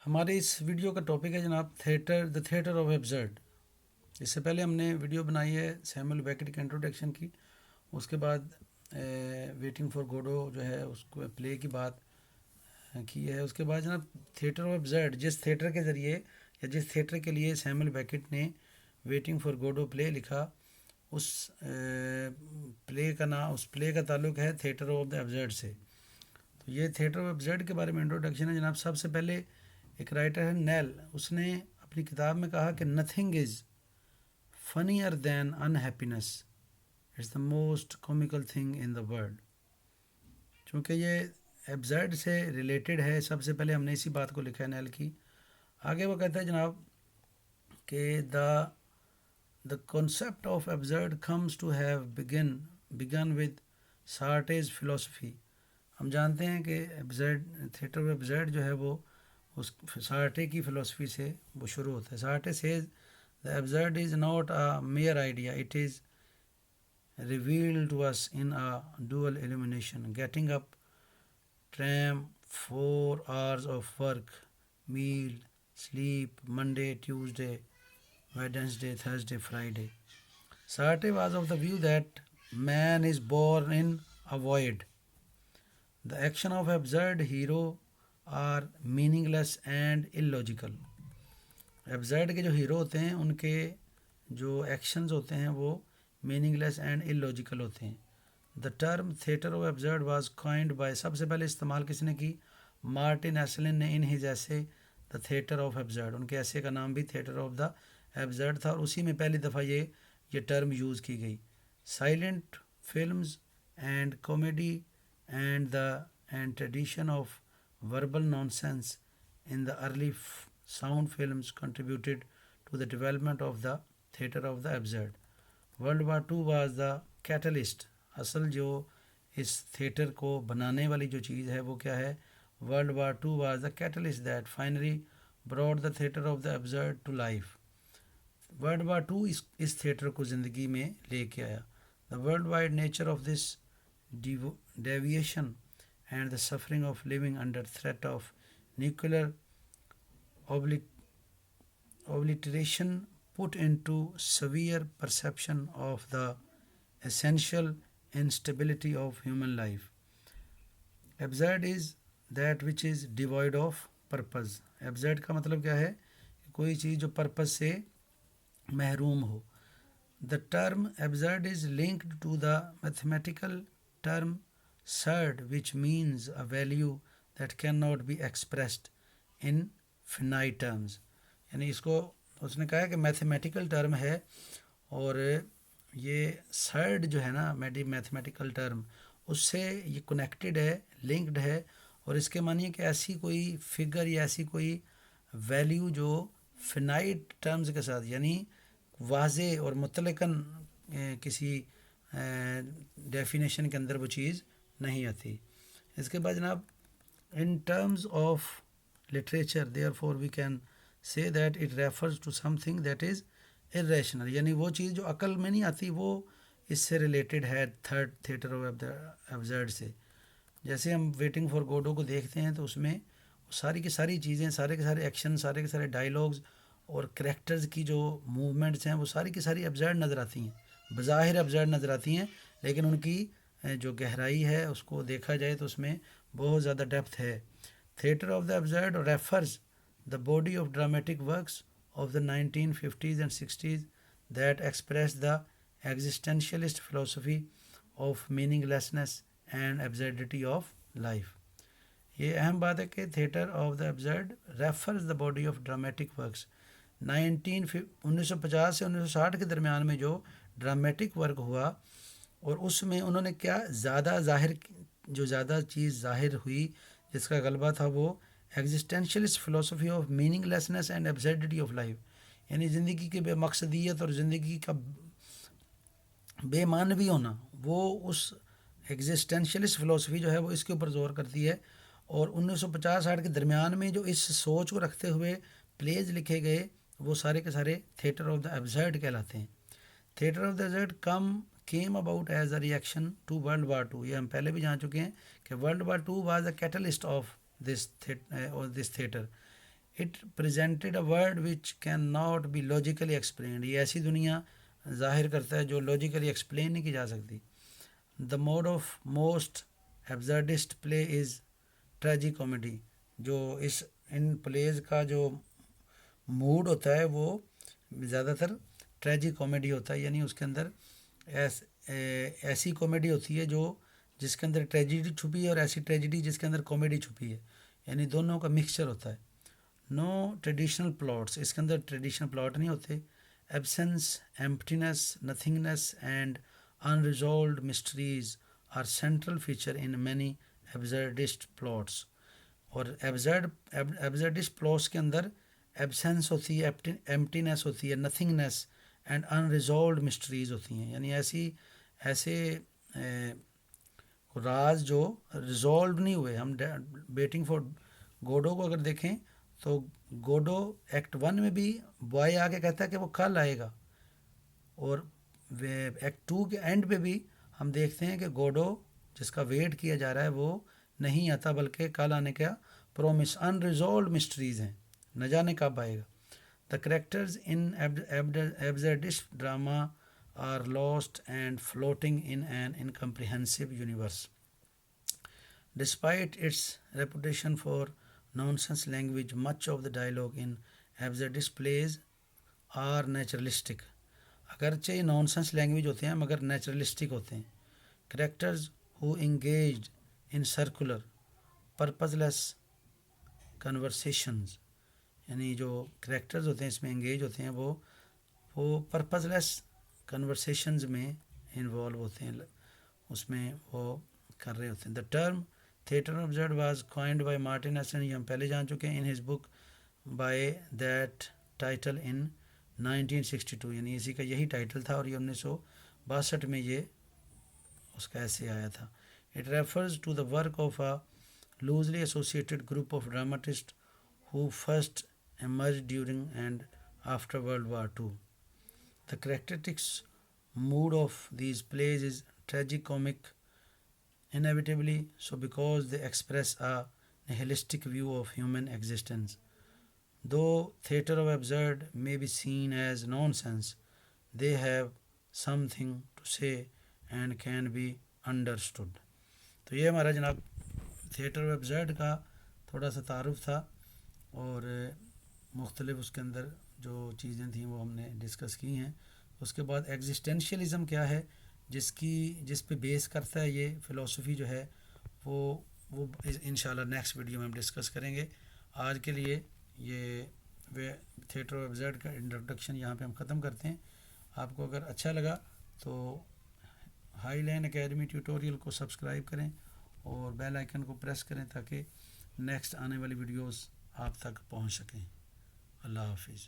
ہمارے اس ویڈیو کا ٹاپک ہے جناب دا تھیٹر آف ایبزرڈ. اس سے پہلے ہم نے ویڈیو بنائی ہے سیموئل بیکٹ کی انٹروڈکشن کی. اس کے بعد ویٹنگ فار گوڈو جو ہے اس کو پلے کی بات کی ہے. اس کے بعد جناب تھیٹر آف ایبزرڈ، جس تھیٹر کے ذریعے یا جس تھیٹر کے لیے سیموئل بیکٹ نے ویٹنگ فار گوڈو پلے لکھا، اس پلے کا تعلق ہے تھیٹر آف دا ایبزرڈ سے. تو یہ تھیٹر آف ایبزرڈ کے بارے میں انٹروڈکشن ہے جناب. سب سے پہلے ایک رائٹر ہے نیل، اس نے اپنی کتاب میں کہا کہ nothing is funnier than unhappiness, it's the most comical thing in the world. چونکہ یہ ایبزرڈ سے ریلیٹڈ ہے، سب سے پہلے ہم نے اسی بات کو لکھا ہے نیل کی. آگے وہ کہتا ہے جناب کہ the concept of absurd comes to have begun with Sartre's philosophy. ہم جانتے ہیں کہ تھیٹر آف ایبزرڈ جو ہے وہ اس سارٹے کی فلاسفی سے وہ شروع ہوتا ہے. سارٹے says the absurd is not a mere idea, it is revealed to us in a dual illumination. Getting up, tram, 4 hours of work, meal, sleep, Monday, Tuesday, Wednesday, Thursday, Friday. Sartre was of the view that man is born in a void. The action of absurd hero are meaningless and illogical. ایبزرڈ کے جو hero ہوتے ہیں ان کے جو actions ہوتے ہیں وہ meaning less and illogical ہوتے ہیں. The term theatre of absurd was coined by، سب سے پہلے استعمال کس نے کی؟ مارٹن ایسلن نے ان ہز ایسے دا تھیٹر آف ایبزرڈ. ان کے ایسے کا نام بھی تھیٹر آف دا ایبزرڈ تھا اور اسی میں پہلی دفعہ یہ ٹرم یوز کی گئی. Silent films and comedy and tradition of verbal nonsense in the early sound films contributed to the development of the theatre of the absurd. World War II was the catalyst. اصل جو اس theatre کو بنانے والی جو چیز ہے وہ کیا ہے؟ World War II was the catalyst that finally brought the theatre of the absurd to life. World War II us theatre کو زندگی میں لے کے آیا. The worldwide nature of this deviation and the suffering of living under threat of nuclear obliteration put into severe perception of the essential instability of human life. Absurd is that which is devoid of purpose. Absurd کا مطلب کیا ہے؟ کوئی چیز جو purpose سے محروم ہو. The term absurd is linked to the mathematical term surd, which means a value that cannot be expressed in finite terms. یعنی اس کو اس نے کہا کہ میتھمیٹیکل ٹرم ہے اور یہ سرڈ جو ہے نا میتھمیٹیکل ٹرم اس سے یہ کنیکٹڈ ہے، لنکڈ ہے، اور اس کے معنی ہے کہ ایسی کوئی فگر یا ایسی کوئی ویلیو جو فنائٹ ٹرمز کے ساتھ یعنی واضح اور مطلقاً کسی ڈیفینیشن کے اندر وہ چیز نہیں آتی. اس کے بعد جناب in terms of literature therefore we can say that it refers to something that is irrational. یعنی وہ چیز جو عقل میں نہیں آتی وہ اس سے ریلیٹڈ ہے تھرڈ تھیٹر آف ایبزرڈ سے. جیسے ہم ویٹنگ فار گوڈو کو دیکھتے ہیں تو اس میں ساری کی ساری چیزیں، سارے کے سارے ایکشن، سارے کے سارے ڈائیلاگز اور کریکٹرز کی جو موومنٹس ہیں وہ ساری کی ساری ایبزرڈ نظر آتی ہیں، بظاہر ایبزرڈ نظر آتی ہیں، لیکن ان کی جو گہرائی ہے اس کو دیکھا جائے تو اس میں بہت زیادہ ڈیپتھ ہے. Theatre of the absurd refers the body of dramatic works of the 1950s and 60s that express the existentialist philosophy of meaninglessness and absurdity of life. یہ اہم بات ہے کہ theatre of the absurd refers the body of dramatic works. 1950 سے 1960 کے درمیان میں جو ڈرامیٹک ورک ہوا اور اس میں انہوں نے کیا زیادہ چیز ظاہر ہوئی جس کا غلبہ تھا وہ ایگزسٹینشلسٹ فلسفی of meaninglessness and absurdity of life. یعنی زندگی کی بے مقصدیت اور زندگی کا بے معنوی ہونا، وہ اس ایگزسٹینشلسٹ فلسفی جو ہے وہ اس کے اوپر زور کرتی ہے. اور 1950-60 کے درمیان میں جو اس سوچ کو رکھتے ہوئے پلیز لکھے گئے وہ سارے کے سارے تھیٹر آف دا ایبزرڈ کہلاتے ہیں. Theatre of the absurd came about as a reaction to World War II. یہ ہم پہلے بھی جان چکے ہیں کہ World War II was a catalyst of this theater. It presented a world which can not be logically explained. یہ ایسی دنیا ظاہر کرتا ہے جو لاجیکلی ایکسپلین نہیں کی جا سکتی. The mood of most absurdist play is tragicomedy کامیڈی. جو ان پلیز کا جو موڈ ہوتا ہے وہ زیادہ تر ٹریجی کامیڈی ہوتا ہے, یعنی اس کے اندر ایسی کامیڈی ہوتی ہے جو جس کے اندر ٹریجڈی چھپی ہے اور ایسی ٹریجڈی جس کے اندر کامیڈی چھپی ہے, یعنی دونوں کا مکسچر ہوتا ہے. نو ٹریڈیشنل پلاٹس, اس کے اندر ٹریڈیشنل پلاٹ نہیں ہوتے. Absence, emptiness, nothingness and unresolved mysteries are central feature in many absurdist plots. اور absurdist plots کے اندر ایبسنس ہوتی ہے, ایمپٹینس ہوتی ہے, نتھنگنیس اینڈ unresolved mysteries ہوتی ہیں, یعنی ایسے راز جو ریزولو نہیں ہوئے. ہم ویٹنگ فار گوڈو کو اگر دیکھیں تو گوڈو ایکٹ 1 میں بھی بوائے آ کے کہتا ہے کہ وہ کل آئے گا, اور ایکٹ 2 کے اینڈ پہ بھی ہم دیکھتے ہیں کہ گوڈو جس کا ویٹ کیا جا رہا ہے وہ نہیں آتا, بلکہ کل آنے کا پرومس. انریزولوڈ مسٹریز ہیں, نہ جانے کب آئے گا. The characters in absurdist drama are lost and floating in an incomprehensive universe. Despite its reputation for nonsense language, much of the dialogue in absurdist plays are naturalistic. اگرچہ یہ نان سینس لینگویج ہوتے ہیں مگر نیچرلسٹک ہوتے ہیں. Characters who engaged in circular purpose less conversations, یعنی جو characters ہوتے ہیں اس میں انگیج ہوتے ہیں وہ پرپز لیس کنورسیشنز میں انوالو ہوتے ہیں, اس میں وہ کر رہے ہوتے ہیں. The term theatre absurd was coined by Martin Esslin, یہ ہم پہلے جان چکے ہیں, in his book by that title in 1962, یعنی اسی کا یہی ٹائٹل تھا اور یہ 1962 میں یہ اس کا ایسے آیا تھا. It refers to the work of a loosely associated group of dramatist who first emerge during and after World War II. The characteristics mood of these plays is tragicomic inevitably so because they express a nihilistic view of human existence. Though theatre of absurd may be seen as nonsense, they have something to say and can be understood. تو یہ ہمارا جناب theatre of ایبزرڈ کا تھوڑا سا تعارف تھا, اور مختلف اس کے اندر جو چیزیں تھیں وہ ہم نے ڈسکس کی ہیں. اس کے بعد ایگزسٹینشیلزم کیا ہے, جس پہ بیس کرتا ہے یہ فلسفی جو ہے وہ انشاءاللہ نیکسٹ ویڈیو میں ہم ڈسکس کریں گے. آج کے لیے یہ تھیٹر آف ایبزرڈ کا انٹروڈکشن یہاں پہ ہم ختم کرتے ہیں. آپ کو اگر اچھا لگا تو ہائی لائن اکیڈمی ٹیوٹوریل کو سبسکرائب کریں اور بیل آئیکن کو پریس کریں تاکہ نیکسٹ آنے والی ویڈیوز آپ تک پہنچ سکیں. اللہ حافظ.